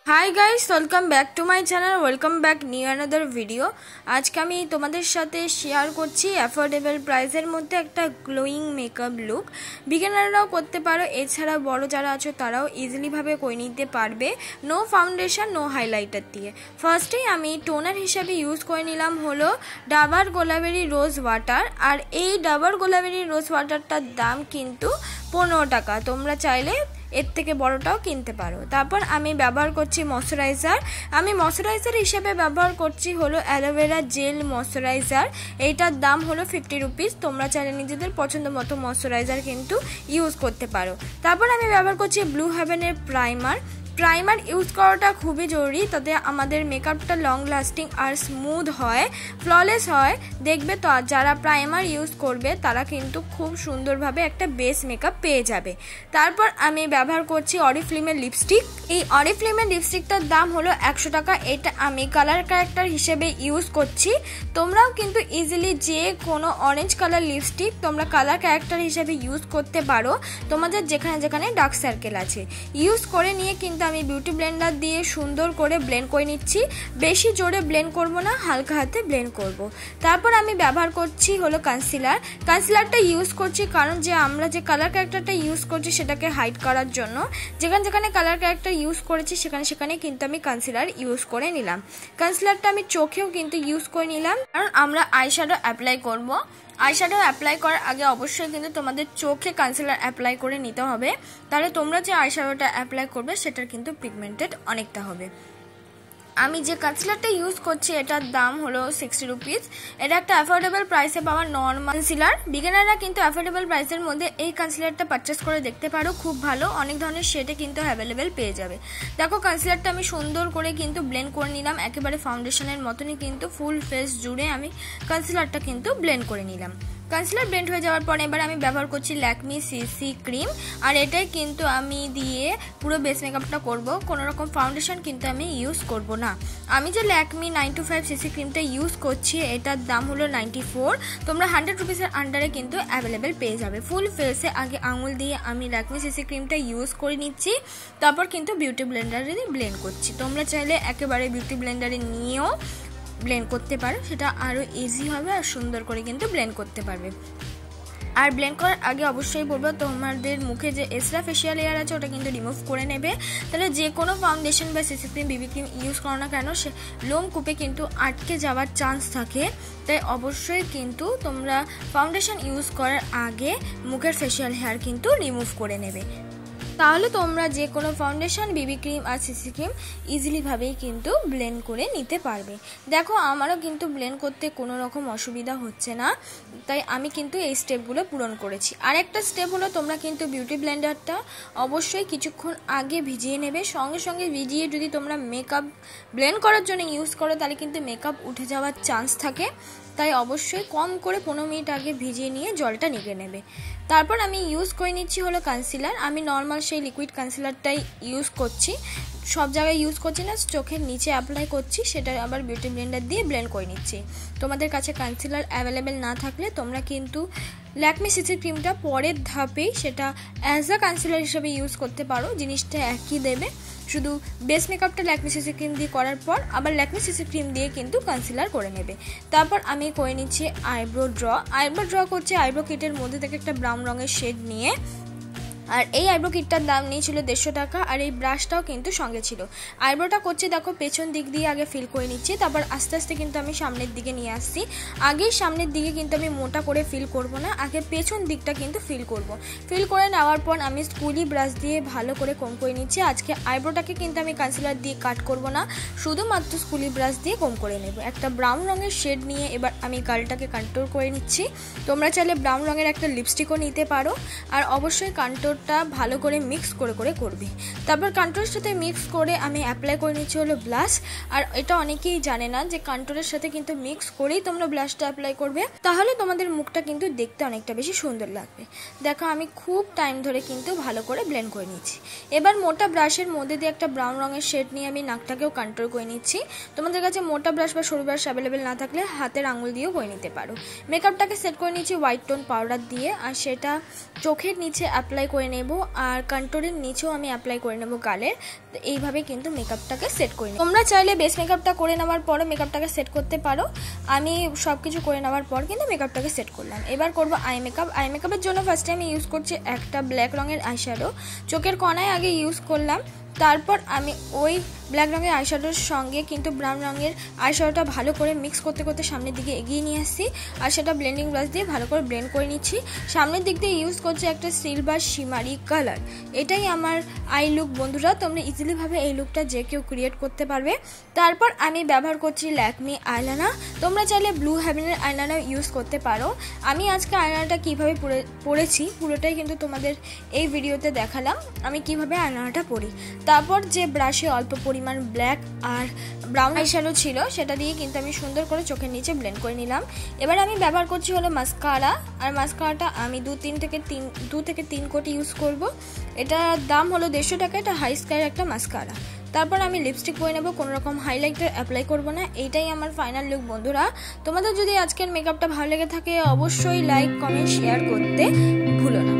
High guys welcome back to my channel welcome back new another video. आज के आमी तोमादेर साथे शेयर करछि अफोर्डेबल प्राइसের মধ্যে একটা গ্লোয়িং মেকআপ লুক বিগিনাররাও করতে পারো, এছাড়া বড় যারা আছো তারাও ইজিলি ভাবে করে নিতে পারবে নো ফাউন্ডেশন নো হাইলাইটার দিয়ে। ফার্স্টেই আমি টোনার হিসেবে ইউজ করে নিলাম হলো ডাবর গোলাবেরি রোজ ওয়াটার। আর এই ডাবর গোলাবেরি রোজ ওয়াটারটার দাম কিন্তু 15 টাকা, তোমরা চাইলে এর থেকে বড়টাও কিনতে পারো। তারপর আমি ব্যবহার করছি ময়শ্চারাইজার। আমি ময়শ্চারাইজার হিসেবে ব্যবহার করছি হলো অ্যালোভেরা জেল ময়শ্চারাইজার। এইটার দাম হলো 50 রুপিস। তোমরা চাইলে নিজেদের পছন্দ মতো ময়শ্চারাইজার কিন্তু ইউজ করতে পারো। তারপর আমি ব্যবহার করছি ব্লু হেভেনের প্রাইমার। প্রাইমার ইউজ করাটা খুবই জরুরি, তাতে আমাদের মেকআপটা লং লাস্টিং আর স্মুথ হয়, ফ্ললেস হয়। দেখবে তো যারা প্রাইমার ইউজ করবে তারা কিন্তু খুব সুন্দরভাবে একটা বেস মেকআপ পেয়ে যাবে। তারপর আমি ব্যবহার করছি অরিফ্লেমের লিপস্টিক। এই অরিফ্লেমের লিপস্টিকটার দাম হলো 100 টাকা। এটা আমি কালার ক্যারেক্টার হিসেবে ইউজ করছি। তোমরাও কিন্তু ইজিলি যে কোনো অরেঞ্জ কালার লিপস্টিক তোমরা কালার ক্যারেক্টার হিসেবে ইউজ করতে পারো, তোমাদের যেখানে যেখানে ডার্ক সার্কেল আছে। ইউজ করে নিয়ে কিন্তু আমি বিউটি ব্লেন্ডার দিয়ে সুন্দর করে ব্লেন্ড করে নিচ্ছি। বেশি জোরে ব্লেন্ড করব না, হালকা হাতে ব্লেন্ড করব। তারপর আমি ব্যবহার করছি হলো কনসিলার। কনসিলারটা ইউজ করছি কারণ যে আমরা যে কালার ক্যারেক্টারটা ইউজ করছি সেটাকে হাইড করার জন্য। যেখানে যেখানে কালার ক্যারেক্টার ইউজ করেছি সেখানে সেখানে কিন্তু আমি কনসিলার ইউজ করে নিলাম। কনসিলারটা আমি চোখেও কিন্তু ইউজ করে নিলাম, কারণ আমরা আইশ্যাডো অ্যাপ্লাই করব। আইশ্যাডো অ্যাপ্লাই করার আগে অবশ্যই কিন্তু তোমাদের চোখে কনসিলার অ্যাপ্লাই করে নিতে হবে, তাহলে তোমরা যে আইশ্যাডোটা অ্যাপ্লাই করবে সেটার কিন্তু পিগমেন্টেড অনেকটা হবে। আমি যে কনসিলারটা ইউজ করছি এটার দাম হলো 60 রুপিস। এটা একটা অ্যাফোর্ডেবল প্রাইসে পাওয়া নর্মাল কনসিলার। বিগিনাররা কিন্তু অ্যাফোর্ডেবল প্রাইসের মধ্যে এই কনসিলারটা পারচেস করে দেখতে পারো, খুব ভালো। অনেক ধরনের শেডে কিন্তু অ্যাভেলেবেল পেয়ে যাবে। দেখো কনসিলারটা আমি সুন্দর করে কিন্তু ব্লেন্ড করে নিলাম, একেবারে ফাউন্ডেশনের মতনই কিন্তু ফুল ফেস জুড়ে আমি কনসিলারটা কিন্তু ব্লেন্ড করে নিলাম। কনসিলার ব্লেন্ড হয়ে যাওয়ার পর এবার আমি ব্যবহার করছি ল্যাকমি সিসি ক্রিম। আর এটাই কিন্তু আমি দিয়ে পুরো বেস মেকআপটা করব, কোনো রকম ফাউন্ডেশন কিন্তু আমি ইউজ করব না। আমি যে ল্যাকমি 925 সিসি ক্রিমটা ইউজ করছি এটার দাম হলো 94। তোমরা 100 রুপিসের আন্ডারে কিন্তু অ্যাভেলেবেল পেয়ে যাবে। ফুল ফেসে আগে আঙুল দিয়ে আমি ল্যাকমি সিসি ক্রিমটা ইউজ করে নিচ্ছি, তারপর কিন্তু বিউটি ব্লেন্ডারে ব্লেন্ড করছি। তোমরা চাইলে একেবারে বিউটি ব্লেন্ডারে নিয়েও ব্লেন্ড করতে পারো, সেটা আরও ইজি হবে আর সুন্দর করে কিন্তু ব্লেন্ড করতে পারবে। আর ব্লেন্ড করার আগে অবশ্যই বলবো তোমাদের মুখে যে এক্সট্রা ফেশিয়াল এয়ার আছে ওটা কিন্তু রিমুভ করে নেবে, তাহলে যে কোনো ফাউন্ডেশন বা সিসি ক্রিম বিবি ক্রিম ইউজ করো না কেন সে লোমকূপে কিন্তু আটকে যাওয়ার চান্স থাকে। তাই অবশ্যই কিন্তু তোমরা ফাউন্ডেশন ইউজ করার আগে মুখের ফেশিয়াল হেয়ার কিন্তু রিমুভ করে নেবে, তাহলে তোমরা যে কোনো ফাউন্ডেশন বিবি ক্রিম আর সিসি ক্রিম ইজিলি ভাবেই কিন্তু ব্লেন্ড করে নিতে পারবে। দেখো আমারও কিন্তু ব্লেন্ড করতে কোনো রকম অসুবিধা হচ্ছে না, তাই আমি কিন্তু এই স্টেপগুলো পূরণ করেছি। আর একটা স্টেপ হলো তোমরা কিন্তু বিউটি ব্লেন্ডারটা অবশ্যই কিছুক্ষণ আগে ভিজিয়ে নেবে। সঙ্গে সঙ্গে ভিজিয়ে যদি তোমরা মেকআপ ব্লেন্ড করার জন্য ইউজ করো তাহলে কিন্তু মেকআপ উঠে যাওয়ার চান্স থাকে, তাই অবশ্যই কম করে 15 মিনিট আগে ভিজিয়ে নিয়ে জলটা নিগড়ে নেবে। তারপর আমি ইউজ করে নিচ্ছি হলো কনসিলার। আমি নর্মাল সেই লিকুইড কনসিলারটাই ইউজ করছি, সব জায়গায় ইউজ করছি না, চোখের নিচে অ্যাপ্লাই করছি, সেটা আবার বিউটি ব্লেন্ডার দিয়ে ব্লেন্ড করে নিচ্ছি। তোমাদের কাছে কনসিলার অ্যাভেলেবেল না থাকলে তোমরা কিন্তু ল্যাকমি সিসি ক্রিমটা পরের ধাপেই সেটা অ্যাজ আ কনসিলার হিসেবে ইউজ করতে পারো, জিনিসটা একই দেবে। শুধু বেস মেকআপটা ল্যাকমি সিসি ক্রিম দিয়ে করার পর আবার ল্যাকমি সিসি ক্রিম দিয়ে কিন্তু কনসিলার করে নেবে। তারপর আমি করে নিচ্ছি আইব্রো ড্র করছি আইব্রো কিটের মধ্যে থেকে একটা ব্রাউন রঙের শেড নিয়ে। আর এই আইব্রো কিটটার দাম নিয়েছিল 150 টাকা। আর এই ব্রাশটাও কিন্তু সঙ্গে ছিল। আইব্রোটা করছি দেখো পেছন দিক দিয়ে আগে ফিল করে নিচ্ছি, তারপর আস্তে আস্তে কিন্তু আমি সামনের দিকে নিয়ে আসছি। আগেই সামনের দিকে কিন্তু আমি মোটা করে ফিল করব না, আগে পেছন দিকটা কিন্তু ফিল করব। ফিল করে নেওয়ার পর আমি স্কুলি ব্রাশ দিয়ে ভালো করে কম করে নিচ্ছি। আজকে আইব্রোটাকে কিন্তু আমি কনসিলার দিয়ে কাট করব না, শুধুমাত্র স্কুলি ব্রাশ দিয়ে কম করে নেব। একটা ব্রাউন রঙের শেড নিয়ে এবার আমি গালটাকে কন্ট্রোল করে নিচ্ছি। তোমরা চাইলে ব্রাউন রঙের একটা লিপস্টিকও নিতে পারো। আর অবশ্যই কন্ট্রোল ভালো করে মিক্স করে করবে। তারপর কন্ট্রোলের সাথে মিক্স করে আমি অ্যাপ্লাই করে নিচ্ছি হলো ব্লাশ। আর এটা অনেকেই জানে না যে কন্ট্রোলের সাথে কিন্তু মিক্স করেই তোমরা ব্লাশটা অ্যাপ্লাই করবে, তাহলে তোমাদের মুখটা কিন্তু দেখতে অনেকটা বেশি সুন্দর লাগবে। দেখো আমি খুব টাইম ধরে কিন্তু ভালো করে ব্লেন্ড করে নিচ্ছি। এবার মোটা ব্রাশের মধ্যে দিয়ে একটা ব্রাউন রঙের শেড নিয়ে আমি নাকটাকেও কন্ট্রোল করে নিচ্ছি। তোমাদের কাছে মোটা ব্রাশ বা সরু ব্রাশ অ্যাভেলেবেল না থাকলে হাতের আঙুল দিয়েও করে নিতে পারো। মেকআপটাকে সেট করে নিচ্ছি হোয়াইট টোন পাউডার দিয়ে, আর সেটা চোখের নিচে অ্যাপ্লাই করে করে নেব আর কন্ট্রোলের নিচেও আমি অ্যাপ্লাই করে নেব গালের। তো এইভাবে কিন্তু মেকআপটাকে সেট করে নিই। তোমরা চাইলে বেস মেকআপটা করে নেওয়ার পরে মেকআপটাকে সেট করতে পারো। আমি সব কিছু করে নেওয়ার পর কিন্তু মেকআপটাকে সেট করলাম। এবার করব আই মেকআপ। আই মেকআপের জন্য ফার্স্টে আমি ইউজ করছি একটা ব্ল্যাক রঙের আইশ্যাডো। চোখের কণায় আগে ইউজ করলাম, তারপর আমি ওই ব্ল্যাক রঙের আইশ্যাডোর সঙ্গে কিন্তু ব্রাউন রঙের আইশ্যাডোটা ভালো করে মিক্স করতে করতে সামনের দিকে এগিয়ে নিয়ে আসছি আর সেটা ব্লেন্ডিং ব্রাশ দিয়ে ভালো করে ব্লেন্ড করে নিচ্ছি। সামনের দিক দিয়ে ইউজ করছি একটা সিলভার শিমারি কালার। এটাই আমার আই লুক বন্ধুরা, তোমরা ইজিলিভাবে এই লুকটা যে কেউ ক্রিয়েট করতে পারবে। তারপর আমি ব্যবহার করছি ল্যাকমি আইলাইনার। তোমরা চাইলে ব্লু হেভেনের আইলাইনার ইউজ করতে পারো। আমি আজকে আইলাইনারটা কীভাবে পরেছি পুরোটাই কিন্তু তোমাদের এই ভিডিওতে দেখালাম আমি কিভাবে আইলাইনারটা পরি। তারপর যে ব্রাশে অল্প পরিমাণ ব্ল্যাক আর ব্রাউন আইশ্যাডো ছিল সেটা দিয়ে কিন্তু আমি সুন্দর করে চোখের নিচে ব্লেন্ড করে নিলাম। এবার আমি ব্যবহার করছি হলো মাস্কারা। আর মাস্কারাটা আমি 2 থেকে 3 কোটি ইউজ করব। এটার দাম হলো 150 টাকা। এটা হাই স্কাইয়ের একটা মাস্কারা। তারপর আমি লিপস্টিক পরে নেব, কোনো রকম হাইলাইটার অ্যাপ্লাই করব না। এইটাই আমার ফাইনাল লুক বন্ধুরা। তোমাদের যদি আজকের মেকআপটা ভালো লেগে থাকে অবশ্যই লাইক কমেন্ট শেয়ার করতে ভুলো না।